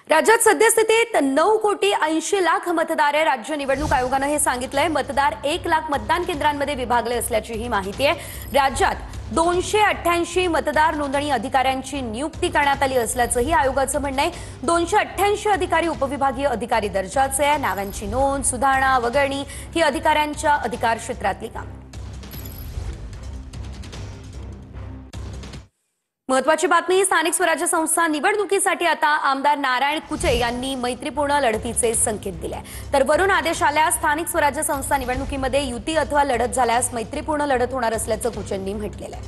राज्यात सद्यस्थितीत 9,80,00,000 मतदार आहे। राज्य निवडणूक आयोगाने हे सांगितलंय। मतदार 1,00,000 मतदान केंद्रांमध्ये विभागले असल्याची ही माहिती आहे। राज्यात 288 मतदार नोंदणी अधिकाऱ्यांची नियुक्ती करण्यात आली असल्याचंही आयोगाचं म्हणणं आहे। 288 अधिकारी उपविभागीय अधिकारी दर्जाचे आहे। नावांची नोंद, सुधारणा, वगळणी ही अधिकाऱ्यांच्या अधिकार क्षेत्रातली कामं। महत्वाची बातमी, स्थानिक स्वराज्य संस्था निवडणुकीसाठी आता आमदार नारायण कुचे यांनी मैत्रीपूर्ण लढतीचे संकेत दिले। तर वरून आदेश आल्यास स्थानिक स्वराज्य संस्था निवडणुकीमध्ये युती अथवा लढत झाल्यास मैत्रीपूर्ण लढत होणार असल्याचं कुचेंनी म्हटलेलं आहे।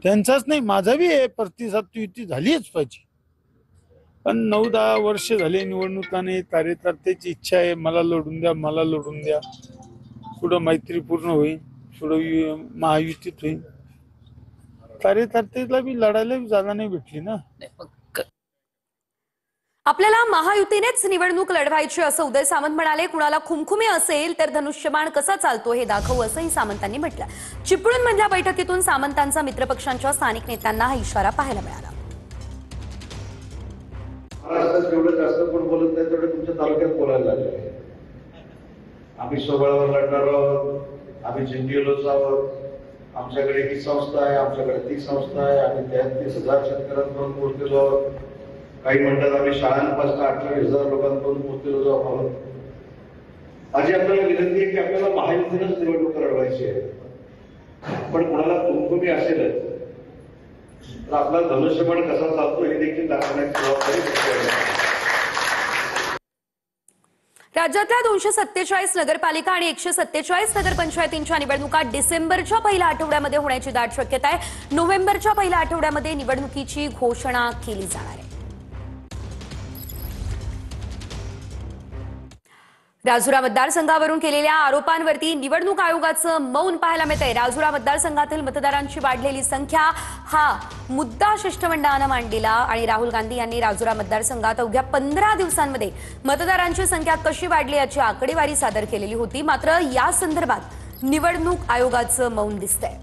त्यांचाच नाही, माझा बी प्रतिसाद युती झालीच पाहिजे, पण 9-10 वर्ष झाले निवडणुकाने कार्यकर्त्याची इच्छा आहे, मला लढून द्या, मला लढून द्या। पुढे मैत्रीपूर्ण होईल, पुढे महायुतीत होईल। कार्यकर्त्याला बी लढायला जागा नाही भेटली ना। आपल्याला महायुतीनेच निवडणूक लढवायची असं उदय सामंत म्हणाले। कुणाला खुमखुमी असेल तर धनुष्यबाण कसा चालतो हे दाखवू असंही सामंतांनी म्हटलं। चिपळूणमधल्या बैठकीतून सामंतांचा मित्रपक्षांच्या स्थानिक नेत्यांना हा इशारा पाहायला मिळाला। महाराष्ट्रात जेवढं जास्त कोण बोलत नाही तेवढं तुमच्या तालुक्यात बोलायला लागले। आम्ही सोबळावर लढणार आहोत, आम्ही जिंकलेलोच आहोत, आमच्याकडे ही संस्था आहे, आमच्याकडे ती संस्था आहे, आम्ही 33,000 शेतकऱ्यांपर्यंत पोहोचलेलो आहोत। काही म्हणतात आम्ही शाळांपासून 28,000 लोकांपर्यंत पोहोचलेलो आहोत। माझी आपल्याला विनंती आहे की आपल्याला महायुतीनेच निवडणूक लढवायची आहे, पण कोणाला खुमखुमी असेलच तर आपला धनुष्यबाण कसा चालतो हे देखील दाखवण्याची जबाबदारी। राज्यातल्या 247 नगरपालिका आणि 147 नगरपंचायतींच्या निवडणुका डिसेंबरच्या पहिल्या आठवड्यामध्ये होण्याची दाट शक्यता आहे। नोव्हेंबरच्या पहिल्या आठवड्यामध्ये निवडणुकीची घोषणा केली जाणार आहे। राजुरा मतदारसंघावरून केलेल्या आरोपांवरती निवडणूक आयोगाचं मौन पाहायला मिळतंय। राजुरा मतदारसंघातील मतदारांची वाढलेली संख्या हा मुद्दा शिष्टमंडळानं मांडलेला आणि राहुल गांधी यांनी राजुरा मतदारसंघात अवघ्या 15 दिवसांमध्ये मतदारांची संख्या कशी वाढली याची आकडेवारी सादर केलेली होती। मात्र या संदर्भात निवडणूक आयोगाचं मौन दिसतंय।